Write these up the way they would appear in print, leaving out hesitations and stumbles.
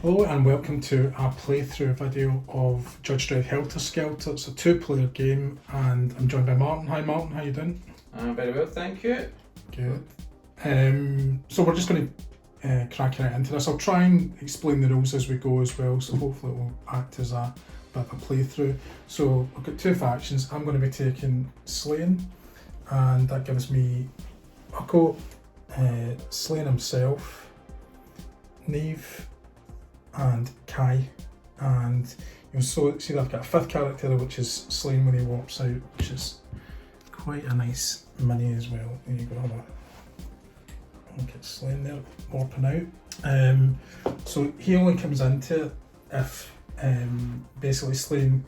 Hello and welcome to our playthrough video of Judge Dredd Helter Skelter. It's a 2-player game and I'm joined by Martin. Hi Martin, how you doing? Very well, thank you. Good. So we're just going to crack right into this. I'll try and explain the rules as we go as well, so hopefully it will act as a bit of a playthrough. So I've got two factions. I'm going to be taking Slaine, and that gives me Ukko, Slaine himself, Neve, and Kai, and you'll see that I've got a fifth character which is Slaine when he warps out, which is quite a nice mini as well. There you go, I'll get Slaine there warping out. So he only comes into it if basically Slaine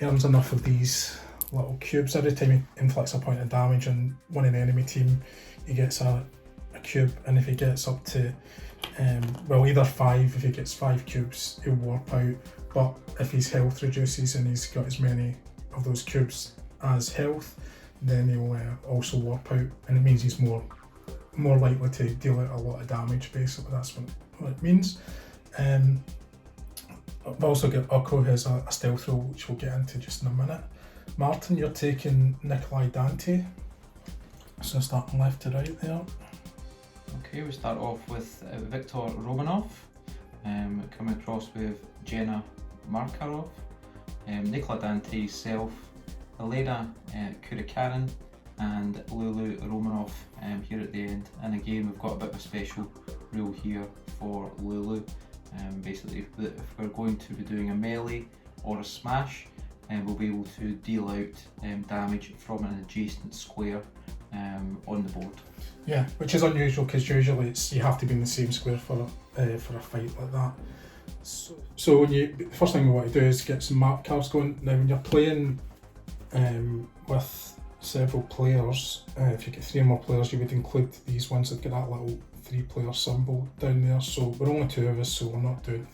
earns enough of these little cubes. Every time he inflicts a point of damage on one in the enemy team, he gets a cube, and if he gets up to either 5, if he gets 5 cubes, he'll warp out. But if his health reduces and he's got as many of those cubes as health, then he'll also warp out, and it means he's more likely to deal out a lot of damage. Basically, that's what it means. I've also got Ukko, who has a stealth roll, which we'll get into just in a minute. Martin, you're taking Nikolai Dante, so starting left to right there. Okay, we start off with Viktor Romanov, coming across with Jenna Markarov, Nikolai Dante self, Elena Kurikarin, and Lulu Romanov here at the end. And again, we've got a bit of a special rule here for Lulu. Basically, if we're going to be doing a melee or a smash, we'll be able to deal out damage from an adjacent square on the board. Yeah, which is unusual because usually you have to be in the same square for a fight like that. So the first thing we want to do is get some map cards going. Now when you're playing with several players, if you get 3 or more players, you would include these ones that get that little 3-player symbol down there. So we're only 2 of us, so we're not doing.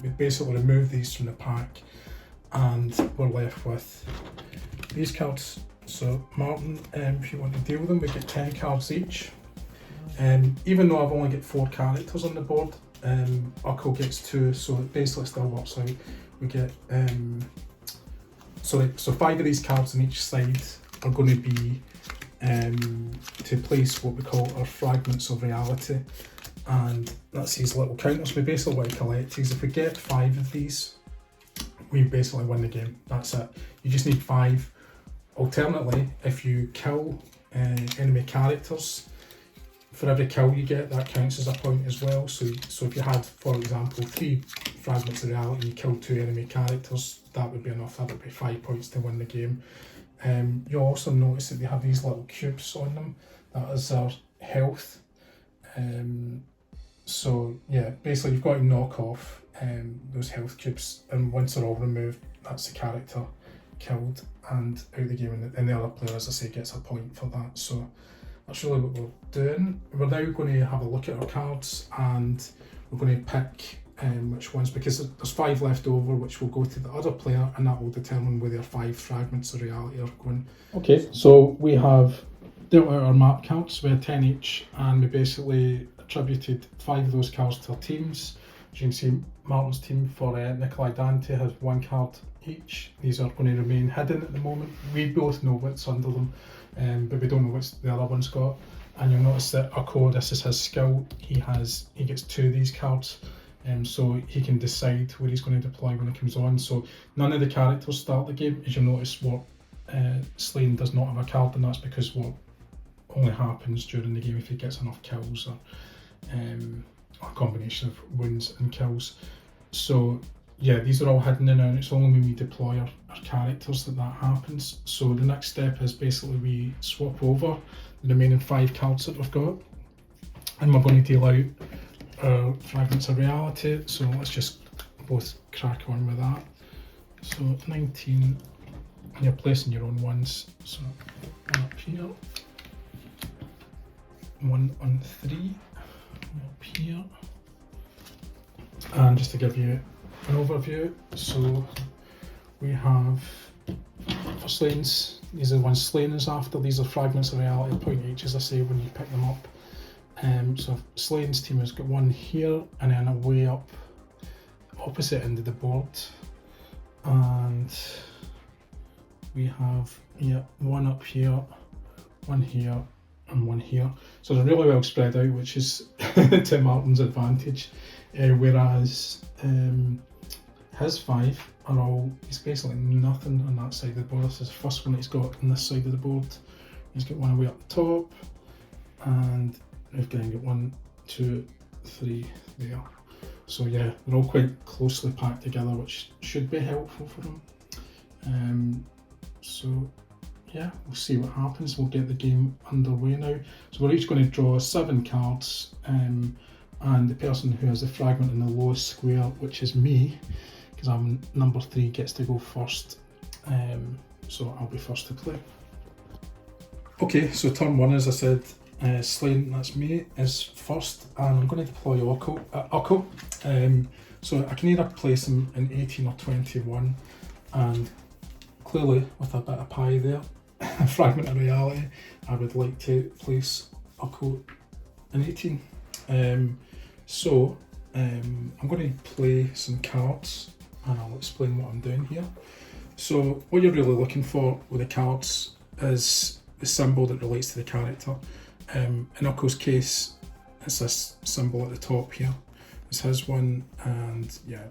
We basically remove these from the pack, and we're left with these cards. So Martin, if you want to deal with them, we get 10 cards each. Even though I've only got 4 characters on the board, Ukko gets 2, so it basically still works out. We get so 5 of these cards on each side are going to be to place what we call our fragments of reality, and that's these little counters. We basically want to collect these. If we get 5 of these, we basically win the game. That's it. You just need 5. Alternately, if you kill enemy characters, for every kill you get, that counts as a point as well. So if you had, for example, 3 fragments of reality and you killed 2 enemy characters, that would be enough. That would be 5 points to win the game. You'll also notice that they have these little cubes on them. That is their health. So yeah, basically you've got to knock off those health cubes, and once they're all removed, that's the character killed and out of the game, and the other player, as I say, gets a point for that. So that's really what we're doing. We're now going to have a look at our cards, and we're going to pick which ones, because there's 5 left over, which will go to the other player, and that will determine where their 5 fragments of reality are going. Okay, so we have dealt out our map cards. We had 10 each, and we basically attributed 5 of those cards to our teams. As you can see, Martin's team for Nikolai Dante has 1 card each. These are going to remain hidden at the moment. We both know what's under them, but we don't know what the other one's got. And you'll notice that Ukko, this is his skill. He gets 2 of these cards, so he can decide where he's going to deploy when it comes on. So none of the characters start the game. As you'll notice, what Slaine does not have a card, and that's because what only happens during the game if he gets enough kills, or a combination of wounds and kills. So yeah, these are all hidden in, and it's only when we deploy our characters that happens. So the next step is basically we swap over the remaining 5 cards that we've got, and we're going to deal out our fragments of reality. So let's just both crack on with that. So 19, and you're placing your own ones. So 1 up here, 1 on 3, up here. And just to give you an overview, so we have for Slaine's, these are the ones Slaine is after. These are fragments of reality, point each, as I say, when you pick them up. So Slaine's team has got 1 here, and then a way up opposite end of the board, and we have one up here, one here, and one here. So they're really well spread out, which is to Martin's advantage. Whereas his 5 are all, he's basically nothing on that side of the board. This is the first one he's got on this side of the board. He's got one away up the top, and we've got 1, 2, 3 there. So yeah, they're all quite closely packed together, which should be helpful for him. So yeah, we'll see what happens. We'll get the game underway now. So we're each going to draw 7 cards, and the person who has the fragment in the lowest square, which is me, because I'm number 3, gets to go first. So I'll be first to play. Okay, so turn 1, as I said, Slaine, that's me, is first, and I'm going to deploy Ukko. So I can either place him in 18 or 21, and clearly with a bit of pie there, fragment of reality, I would like to place Ukko in 18. I'm going to play some cards, and I'll explain what I'm doing here. So what you're really looking for with the cards is the symbol that relates to the character. In Ukko's case, it's this symbol at the top here. It's his one, and yeah,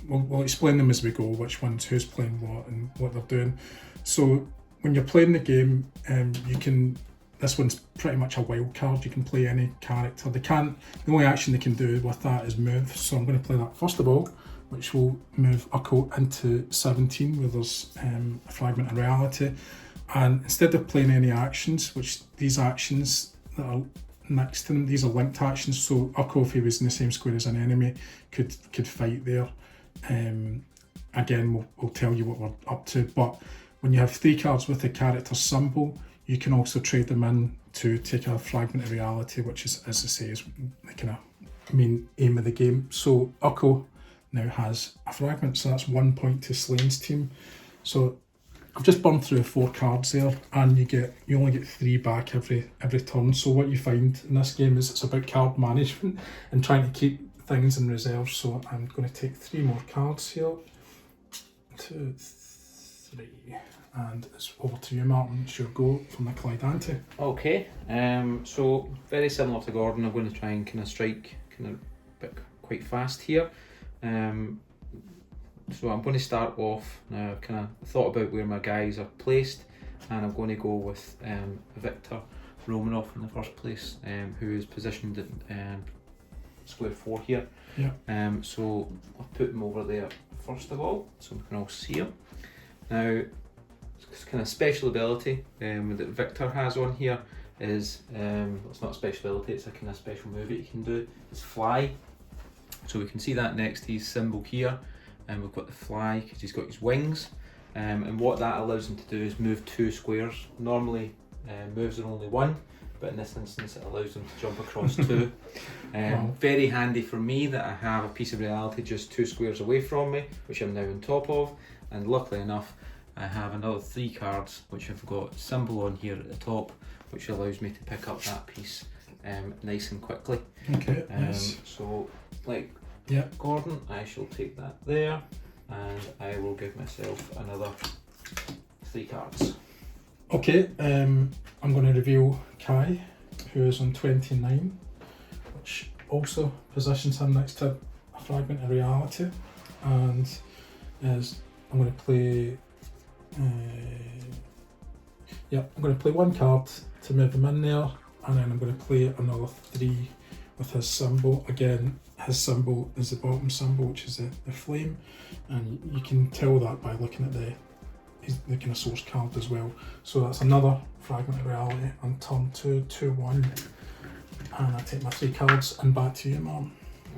we'll explain them as we go, which one's who's playing what and what they're doing. So when you're playing the game, this one's pretty much a wild card. You can play any character. The only action they can do with that is move. So I'm going to play that first of all, which will move Ukko into 17, where there's a fragment of reality. And instead of playing any actions, which these actions that are next to them, these are linked actions. So Ukko, if he was in the same square as an enemy, could fight there. Again, we'll tell you what we're up to. But when you have 3 cards with the character symbol, you can also trade them in to take a fragment of reality, which is, as I say, is the kind of main aim of the game. So Ukko now has a fragment, so that's 1 point to Slaine's team. So I've just burned through 4 cards there, and you only get 3 back every turn. So what you find in this game is it's about card management and trying to keep things in reserve. So I'm going to take 3 more cards here. 2, 3, and it's over to you, Martin. It's your go from Nikolai Dante. Okay, so very similar to Gordon, I'm going to try and kind of strike quite fast here. So I'm going to start off now. I've kind of thought about where my guys are placed, and I'm going to go with Viktor Romanov in the first place, who is positioned at square 4 here. Yeah. So I'll put him over there first of all, so we can all see him. Now, it's kind of special ability that Viktor has on here is, it's not a special ability, it's a kind of special move that you can do. It's fly. So we can see that next to his symbol here, and we've got the fly because he's got his wings. And what that allows him to do is move 2 squares. Normally moves are only 1, but in this instance it allows him to jump across 2. Wow. Very handy for me that I have a piece of reality just 2 squares away from me, which I'm now on top of. And luckily enough, I have another 3 cards which have got symbol on here at the top, which allows me to pick up that piece nice and quickly. Okay. Nice. So, like Yeah. Gordon, I shall take that there, and I will give myself another 3 cards. Okay. I'm going to reveal Kai, who is on 29, which also positions him next to a fragment of reality, and as I'm going to play. I'm going to play 1 card to move him in there, and then I'm going to play another 3 with his symbol. Again, his symbol is the bottom symbol, which is the flame, and you can tell that by looking at the kind of source card as well. So that's another fragment of reality on turn 2, 2-1, and I take my 3 cards and back to you, Mom.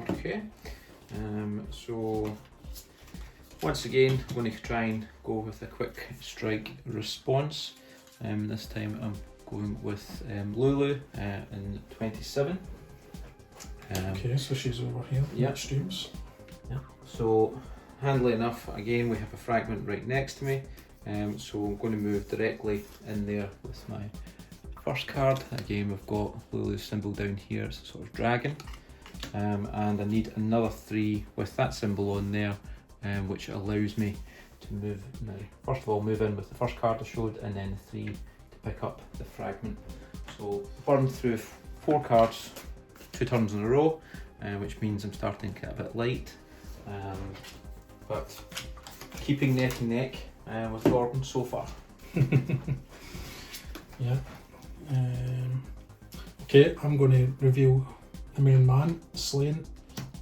Okay, so once again, I'm going to try and go with a quick strike response. This time I'm going with Lulu in 27. Okay, so she's over here. Yeah. Extremes. Yeah. So handily enough, again we have a fragment right next to me. So I'm going to move directly in there with my first card. Again, we've got Lulu's symbol down here. It's a sort of dragon. and I need another 3 with that symbol on there, which allows me to move now. First of all, move in with the first card I showed, and then 3 to pick up the fragment. So burned through 4 cards 2 turns in a row, which means I'm starting to get a bit light, but keeping neck and neck with Gordon so far. Yeah. Okay, I'm going to reveal the main man, Slaine.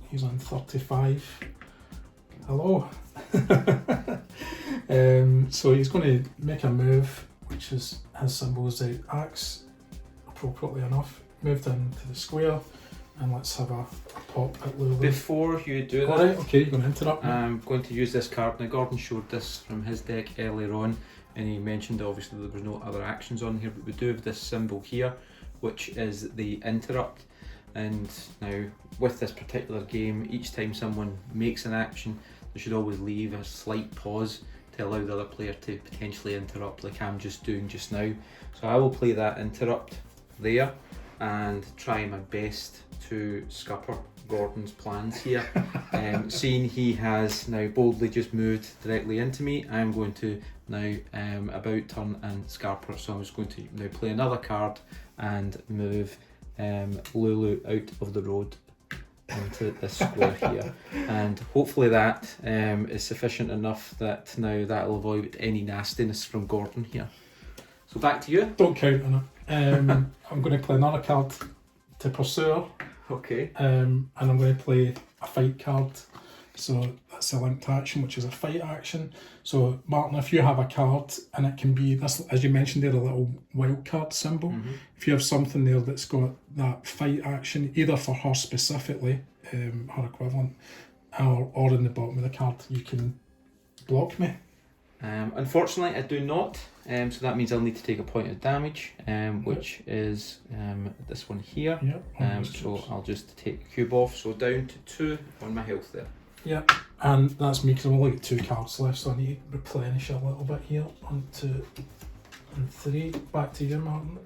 He's on 35. Hello. So he's going to make a move, which is his symbol is the axe, appropriately enough. Moved into the square, and let's have a pop at Lulu. Before you do that, alright, okay, you're going to interrupt me. I'm going to use this card. Now, Gordon showed this from his deck earlier on, and he mentioned obviously there was no other actions on here, but we do have this symbol here, which is the interrupt. And now, with this particular game, each time someone makes an action, they should always leave a slight pause to allow the other player to potentially interrupt, like I'm just doing just now. So I will play that interrupt there and try my best to scupper Gordon's plans here. Seeing he has now boldly just moved directly into me, I'm going to now about turn and scarper. So I'm just going to now play another card and move Lulu out of the road into this square here, and hopefully that is sufficient enough that now that will avoid any nastiness from Gordon here. So back to you. Don't count on it. I'm going to play another card to Pursuer. Okay. And I'm going to play a fight card. So that's a linked action, which is a fight action. So Martin, if you have a card, and it can be this, as you mentioned there, a little wild card symbol. Mm-hmm. If you have something there that's got that fight action, either for her specifically, her equivalent, or in the bottom of the card, you can block me. Unfortunately, I do not. So that means I'll need to take a point of damage, which is this one here. Yep. So I'll just take a cube off. So down to 2 on my health there. Yeah, and that's me because I've only got 2 cards left, so I need to replenish a little bit here. 1, 2, and 3. Back to you, Martin.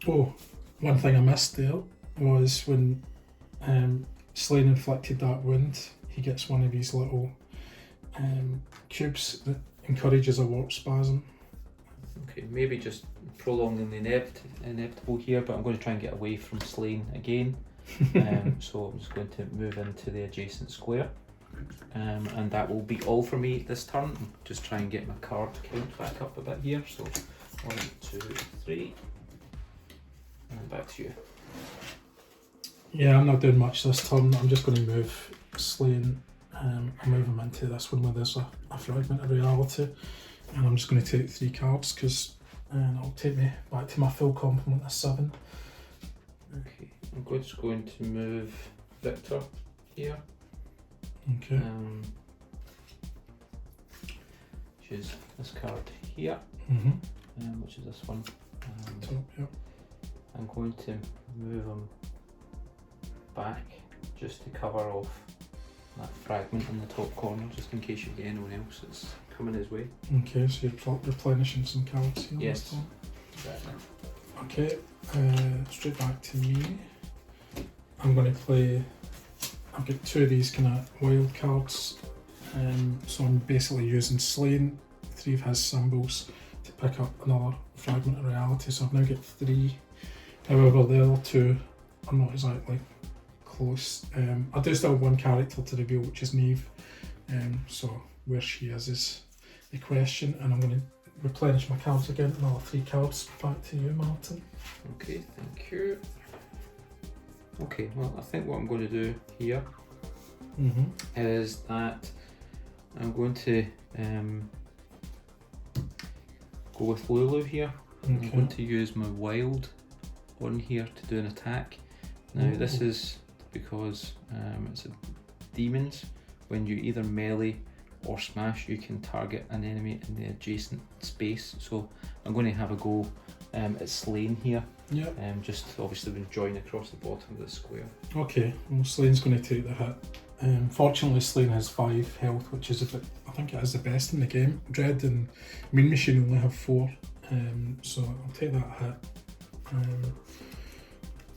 Oh, one thing I missed there was when Slaine inflicted that wound, he gets one of these little cubes that encourages a warp spasm. Okay, maybe just prolonging the inevitable here, but I'm going to try and get away from Slaine again. So I'm just going to move into the adjacent square. And that will be all for me this turn. Just try and get my card count back up a bit here. So 1, 2, 3, and back to you. Yeah, I'm not doing much this turn. I'm just going to move Slaine. I'll move him into this one where there's a fragment of reality, and I'm just going to take 3 cards because that'll take me back to my full complement of 7. Okay, I'm just going to move Victor here. Okay. Which is this card here, which is this one. Top, yep. I'm going to move him back just to cover off that fragment in the top corner, just in case you get anyone else that's coming his way. Okay, so you're replenishing some cards here. Yes. Exactly. Okay, straight back to me. I'm going to play. I've got 2 of these kind of wild cards, so I'm basically using Slaine, 3 of his symbols, to pick up another fragment of reality. So I've now got 3. However, the other 2 are not exactly close. I do still have 1 character to reveal, which is Neve. So where she is the question, and I'm going to replenish my cards again. Another 3 cards. Back to you, Martin. Okay, thank you. Okay, well, I think what I'm going to do here is that I'm going to go with Lulu here. Okay. I'm going to use my wild on here to do an attack. Now this is because it's a demons. When you either melee or smash, you can target an enemy in the adjacent space. So I'm going to have a go at Slaine here. Yeah. Just obviously when join across the bottom of the square. Okay, well, Slaine's going to take the hit. Fortunately, Slaine has 5 health, which is a bit, I think it is the best in the game. Dredd and Mean Machine only have 4, so I'll take that hit.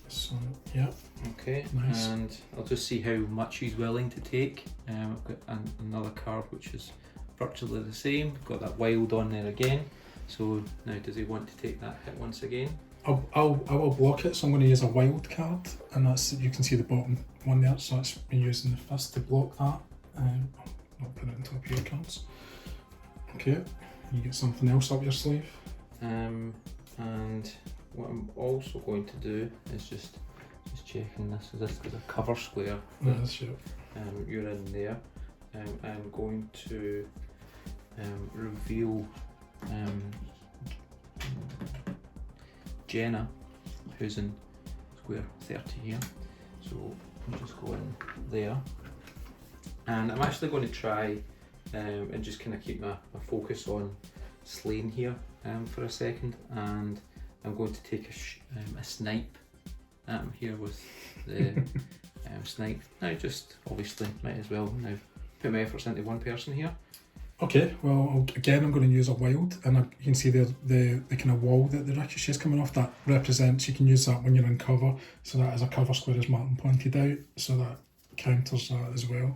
So yeah, Okay, Nice. and I'll just see how much he's willing to take. I've got another card which is virtually the same. Got that wild on there again. So now does he want to take that hit once again? I will block it, so I'm going to use a wild card, and that's, you can see the bottom one there, so that's me using the fist to block that. I'll put it on top of your cards. Okay, you get something else up your sleeve. And what I'm also going to do is just checking this. Is this is a cover square? Yes, yeah. You're in there. I'm going to reveal Jenna, who's in square 30 here. So I'll just go in there. And I'm actually going to try and just kind of keep my focus on Slaine here for a second. And I'm going to take a snipe here with the snipe. Now just obviously might as well now put my efforts into one person here. Okay, well again I'm going to use a wild, and you can see the kind of wall that the ricochet is coming off, that represents, you can use that when you're in cover, so that is a cover square as Martin pointed out, so that counters that as well.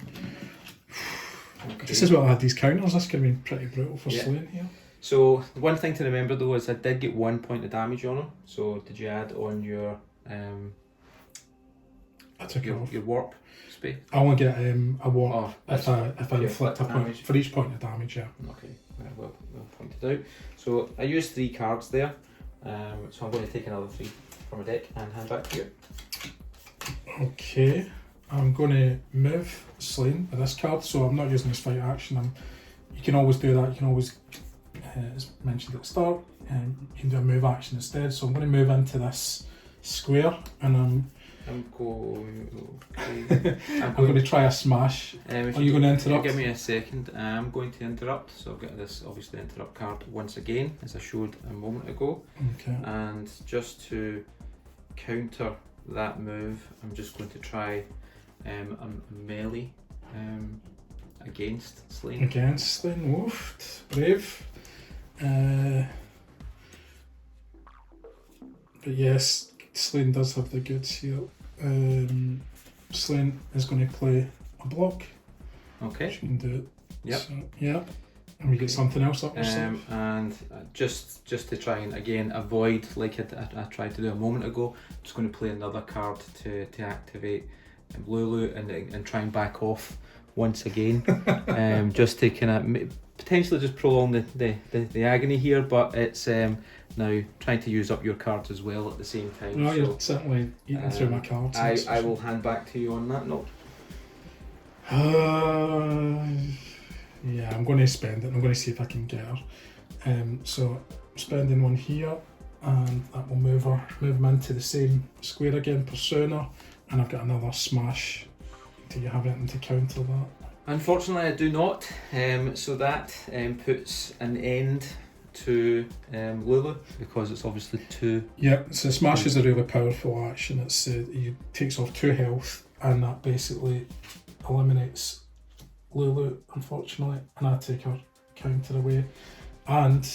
Okay. This is what I had these counters, this could have been pretty brutal for Yeah. Slaine here. So the one thing to remember though is I did get 1 point of damage on him. So did you add on your I took it off. your warp space? I want to get a warp if I yeah, inflict a point damage. for each point of damage, yeah. Okay, well pointed out. So I used 3 cards there. So I'm going to take another 3 from a deck and hand back to you. Okay, I'm going to move Slaine with this card, so I'm not using this fight action. You can always do that, you can always, as mentioned at the start, you can do a move action instead. So I'm going to move into this square, and I'm going to try a smash. Are you going to interrupt? Give me a second. I'm going to interrupt. So I've got this obviously interrupt card once again, as I showed a moment ago. Okay. And just to counter that move, I'm just going to try a melee against Slaine. Against Slaine, woof, brave. But yes, Slaine does have the goods here. Slaine is going to play a block. Okay. She can do it. Yep. So, yeah. And we get something else up your sleeve. And just to try and again avoid, like I tried to do a moment ago, I'm just going to play another card to activate Lulu and try and back off once again, just to kind of potentially just prolong the agony here, but it's now trying to use up your cards as well at the same time. No, so, you're certainly eating through my cards. I will hand back to you on that note. Yeah, I'm going to spend it. I'm going to see if I can get her. So I'm spending one here, and that will move him into the same square again, Persona, and I've got another smash. Do you have anything to counter that? Unfortunately, I do not. So that puts an end to Lulu, because it's obviously 2. Yeah, so smash is a really powerful action. It's he takes off 2 health, and that basically eliminates Lulu, unfortunately, and I take her counter away. And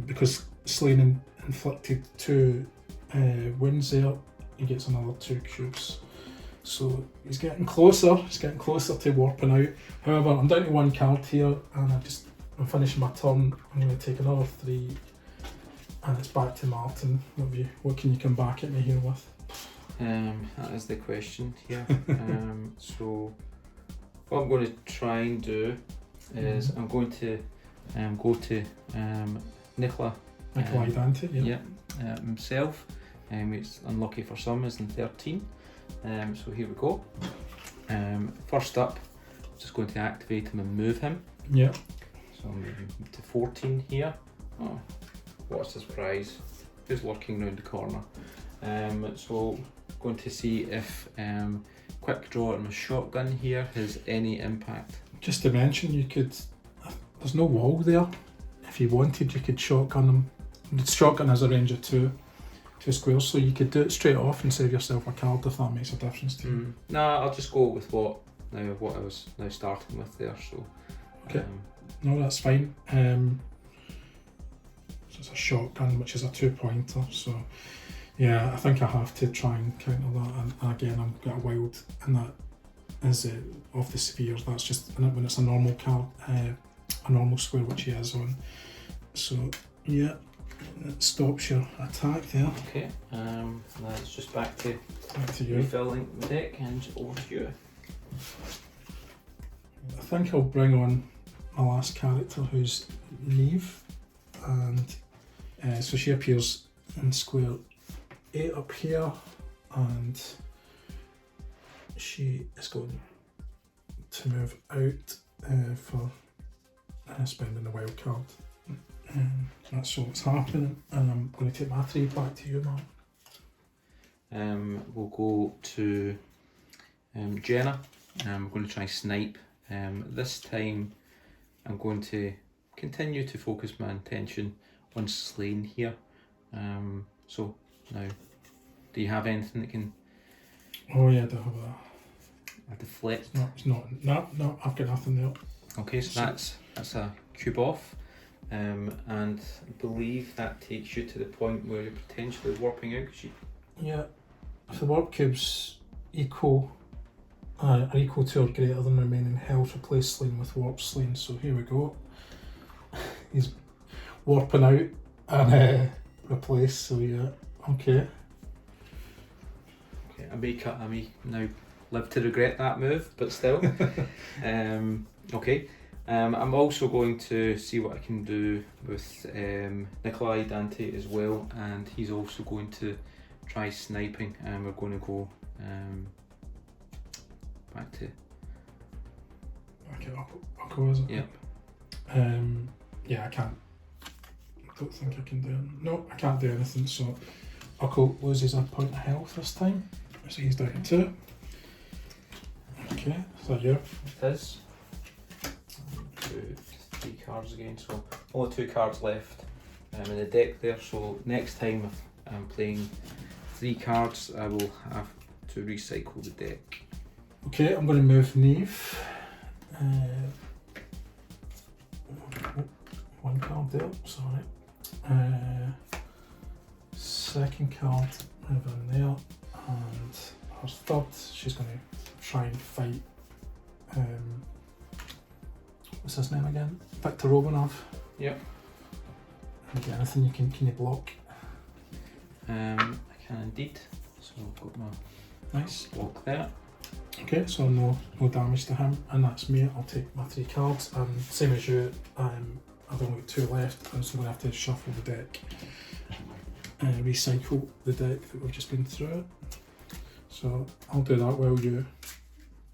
because Slaine inflicted 2 wounds there, he gets another 2 cubes. So he's getting closer to warping out. However, I'm down to 1 card here, and I'm finishing my turn. I'm going to take another 3, and it's back to Martin. What can you come back at me here with? That is the question here. So what I'm going to try and do is I'm going to go to Nikolai Dante, himself. It's unlucky for some, is in 13. So here we go. First up, I'm just going to activate him and move him. Yeah. So I'm moving to 14 here. Oh, what a surprise. Who's lurking round the corner? So going to see if quick draw and a shotgun here has any impact. Just to mention, there's no wall there. If you wanted, you could shotgun him. The shotgun has a range of 2 squares, so you could do it straight off and save yourself a card if that makes a difference to you. No, I'll just go with what I was now starting with there. So okay, no, that's fine. So it's a shotgun, which is a 2-pointer. So Yeah, I think I have to try and counter that. And again, I'm got a wild, and that is off the spheres. That's just when it's a normal card, a normal square, which he is on. So yeah, it stops your attack there. Okay, that's just back to you. refilling the deck and over to you. I think I'll bring on my last character, who's Neve, and so she appears in square 8 up here, and she is going to move out for spending the wild card. That's what's happening, and I'm going to take my 3 back to you, Mark. We'll go to Jenna. I'm going to try snipe. This time I'm going to continue to focus my attention on Slaine here. So now, do you have anything that can... Oh yeah, I do have a deflect? No, I've got nothing there. Okay, so that's a cube off. And I believe that takes you to the point where you're potentially warping out. Yeah, if the warp cubes are equal to or greater than remaining health, replace Slaine with warp Slaine. So here we go. He's warping out and replace. So yeah, okay. Okay, I may now live to regret that move, but still. Okay. I'm also going to see what I can do with Nikolai Dante as well, and he's also going to try sniping, and we're going to go back to... Okay, I'll go, is it? Yep. Yeah, I can't. I don't think I can do it. No, I can't do anything, so Uckle loses a point of health this time, so he's down to 2. Okay, so you. It is. 2, 3 cards again, so only 2 cards left in the deck there, so next time if I'm playing 3 cards I will have to recycle the deck. Okay, I'm going to move Neve. 1 card there, sorry. Second card, move in there, and her third, she's going to try and fight what's his name again? Victor Romanov. Yep. Okay, anything can you block? I can indeed. So I've got my Nice block there. Okay, so no damage to him, and that's me. I'll take my 3 cards. Same as you. I've only got 2 left, and so I'm going to have to shuffle the deck, recycle the deck that we've just been through. So I'll do that while you,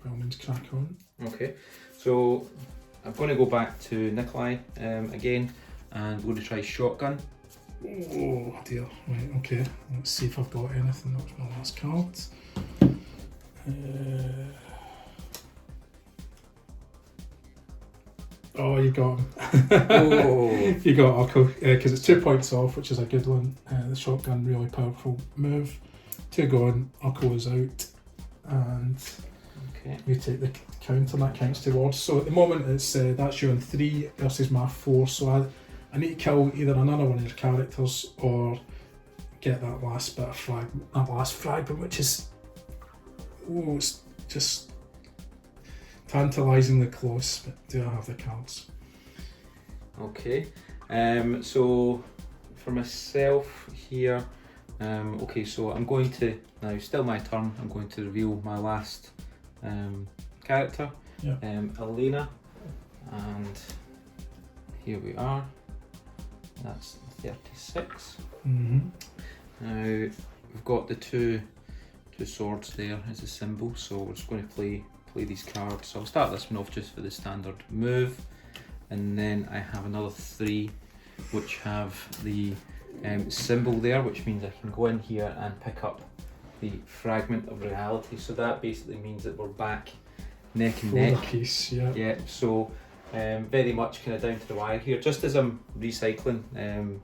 by all means, crack on. Okay, so I'm going to go back to Nikolai again, and we're going to try shotgun. Oh dear, right, okay, let's see if I've got anything. That was my last card. Oh, you got him. Oh. You got Uckle, because it's 2 points off, which is a good one. The shotgun, really powerful move. 2 gone, Uckle is out, and okay, you take the count, and that counts towards. So at the moment it's that's you on 3 versus my 4, so I need to kill either another one of your characters or get that last bit of fragment, which is, oh, it's just tantalisingly close, but do I have the cards? Okay, so for myself here, okay, so I'm going to, now still my turn, I'm going to reveal my last character, yeah. Elena, and here we are, that's 36. Mm-hmm. Now we've got the two swords there as a symbol, so we're just going to play these cards. So I'll start this one off just for the standard move, and then I have another 3 which have the symbol there, which means I can go in here and pick up the fragment of reality. So that basically means that we're back neck and neck. Piece, yeah. Yeah, so very much kind of down to the wire here. Just as I'm recycling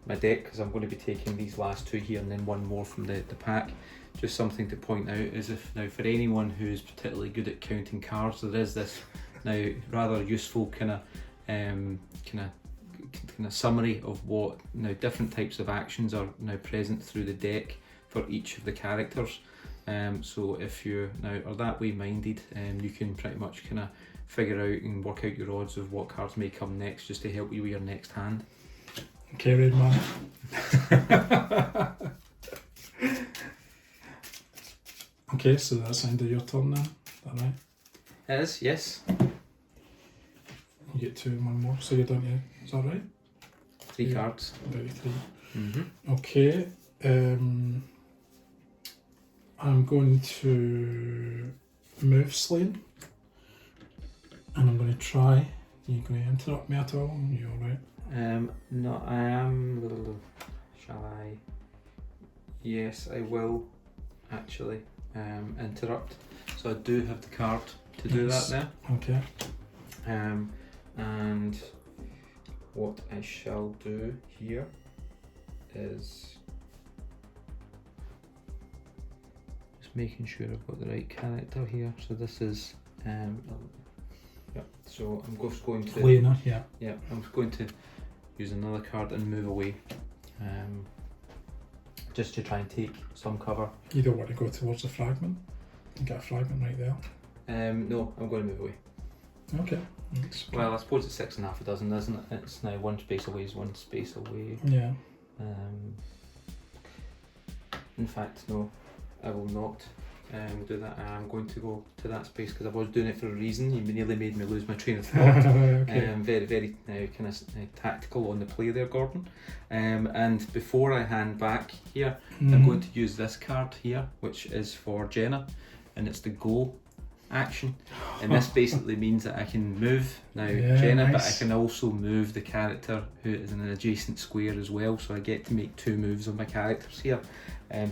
my deck, because I'm going to be taking these last 2 here and then 1 more from the pack. Just something to point out is if now for anyone who's particularly good at counting cards, there is this now rather useful kind of summary of what now different types of actions are now present through the deck for each of the characters. So if you now are that way minded, you can pretty much kind of figure out and work out your odds of what cards may come next, just to help you with your next hand. Okay, Red Man. Okay, so that's the end of your turn now. Is that right? It is, yes. You get 2 and 1 more, so you're down to, is that right? 3 cards. Down to 3. Mm-hmm. Okay. I'm going to move Slaine. And I'm going to try. Are you going to interrupt me at all? Are you alright? No, I am. Shall I? Yes, I will actually interrupt. So I do have the card to do that there. Okay. And what I shall do here is just making sure I've got the right character here. So this is yeah. So I'm just going to Lena, yeah. Yeah, I'm going to use another card and move away, just to try and take some cover. You don't want to go towards the fragment. You get a fragment right there. No, I'm going to move away. Okay. Well, I suppose it's 6.5 a dozen, isn't it? It's now 1 space away is 1 space away. Yeah. In fact, no, I will not do that. I'm going to go to that space because I was doing it for a reason. You nearly made me lose my train of thought. Okay. Very, very kind of tactical on the play there, Gordon. And before I hand back here, I'm going to use this card here, which is for Jenna, and it's the go action. And this basically means that I can move now Jenna, nice. but I can also move the character who is in an adjacent square as well. So I get to make 2 moves on my characters here.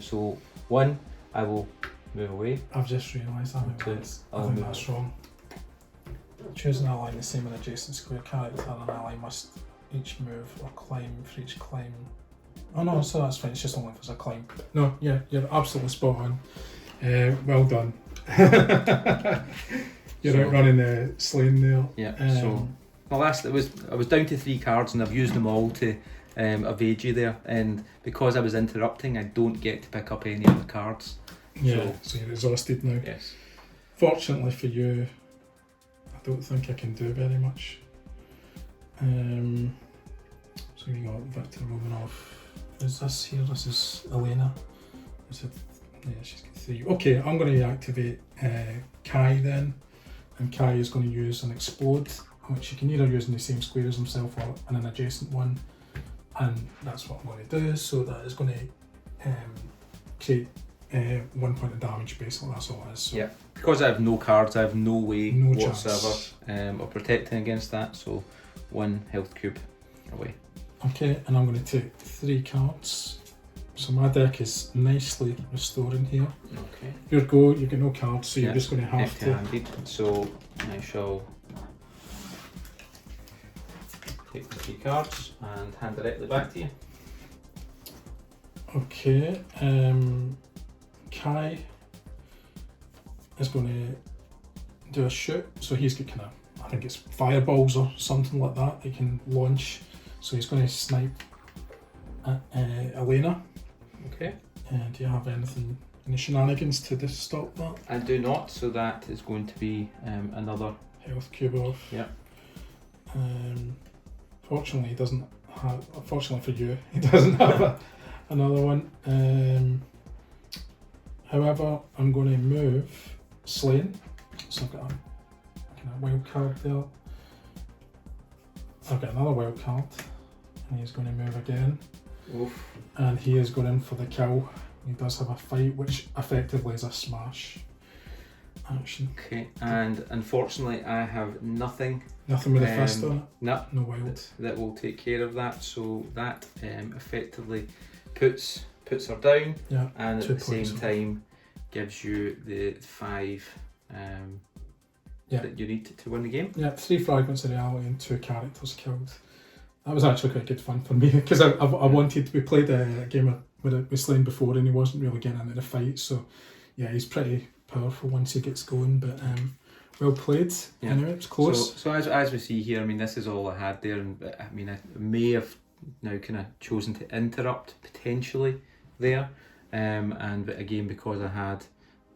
So 1, I will move away. I've just realised that. I think that's wrong. Choose an ally in the same and adjacent square character, and an ally must each move or climb for each climb. Oh no, so that's fine, it's just only if there's a climb. No, yeah, you're absolutely spot on. Well done. You're outrunning the Slaine there. Yeah, so well, I was down to 3 cards and I've used them all to evade you there, and because I was interrupting, I don't get to pick up any other cards. Yeah, so you're exhausted now. Yes. Fortunately for you, I don't think I can do very much. So we got Victor Romanoff. Is this here? This is Elena. Yeah, she's got 3. Okay, I'm going to activate Kai then, and Kai is going to use an explode, which you can either use in the same square as himself or in an adjacent one, and that's what I'm going to do. So that is going to create 1 point of damage, basically. That's all it is. So yeah, because I have no cards, I have no way whatsoever chance. Of protecting against that. So 1 health cube away. Okay, and I'm going to take 3 cards. So my deck is nicely restoring here. Okay. Your go, you've got no cards, so you're just going to have to. Empty-handed. So I shall take the 3 cards and hand directly back to you. Okay, Kai is going to do a shoot, so he's got kind of, I think it's fireballs or something like that he can launch. So he's going to snipe at Elena. Okay. Do you have any shenanigans to stop that? I do not, so that is going to be another Health cube off. Yeah. Fortunately, he doesn't have. Fortunately for you, he doesn't have another one. However, I'm going to move Slaine. So I've got a kind of wild card there. I've got another wild card, and he's going to move again. Oof. And he is going in for the kill. He does have a fight, which effectively is a smash action. Okay, and unfortunately I have nothing. Nothing with a fist on it? No. No wild. That will take care of that, so that effectively puts her down, Yeah, and at 2 the same points. time gives you the 5 that you need to win the game. Yeah, 3 fragments of reality and 2 characters killed. That was actually quite good fun for me because I wanted. We played a game with Slaine before and he wasn't really getting into the fight. So yeah, he's pretty powerful once he gets going. But well played. Yeah. Anyway, it was close. So as we see here, I mean, this is all I had there, and I mean, I may have now kind of chosen to interrupt potentially there, and again, because I had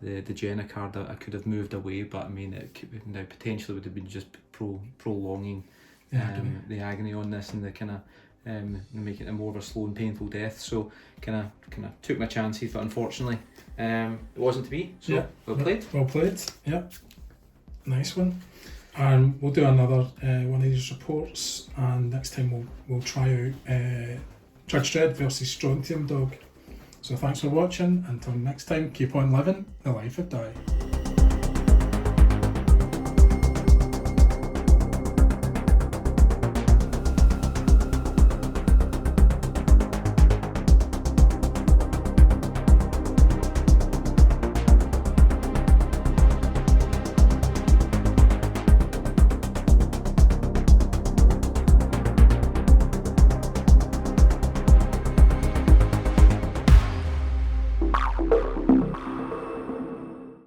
the Jenna card, I could have moved away, but I mean, it could, now potentially would have been just prolonging the agony on this, and the kind of making it more of a slow and painful death. So kind of took my chances, but unfortunately it wasn't to be. So well played. Well played. Yeah, nice one. And we'll do another one of these reports, and next time we'll try out Judge Dredd versus Strontium Dog. So thanks for watching. Until next time, keep on living the life of Die.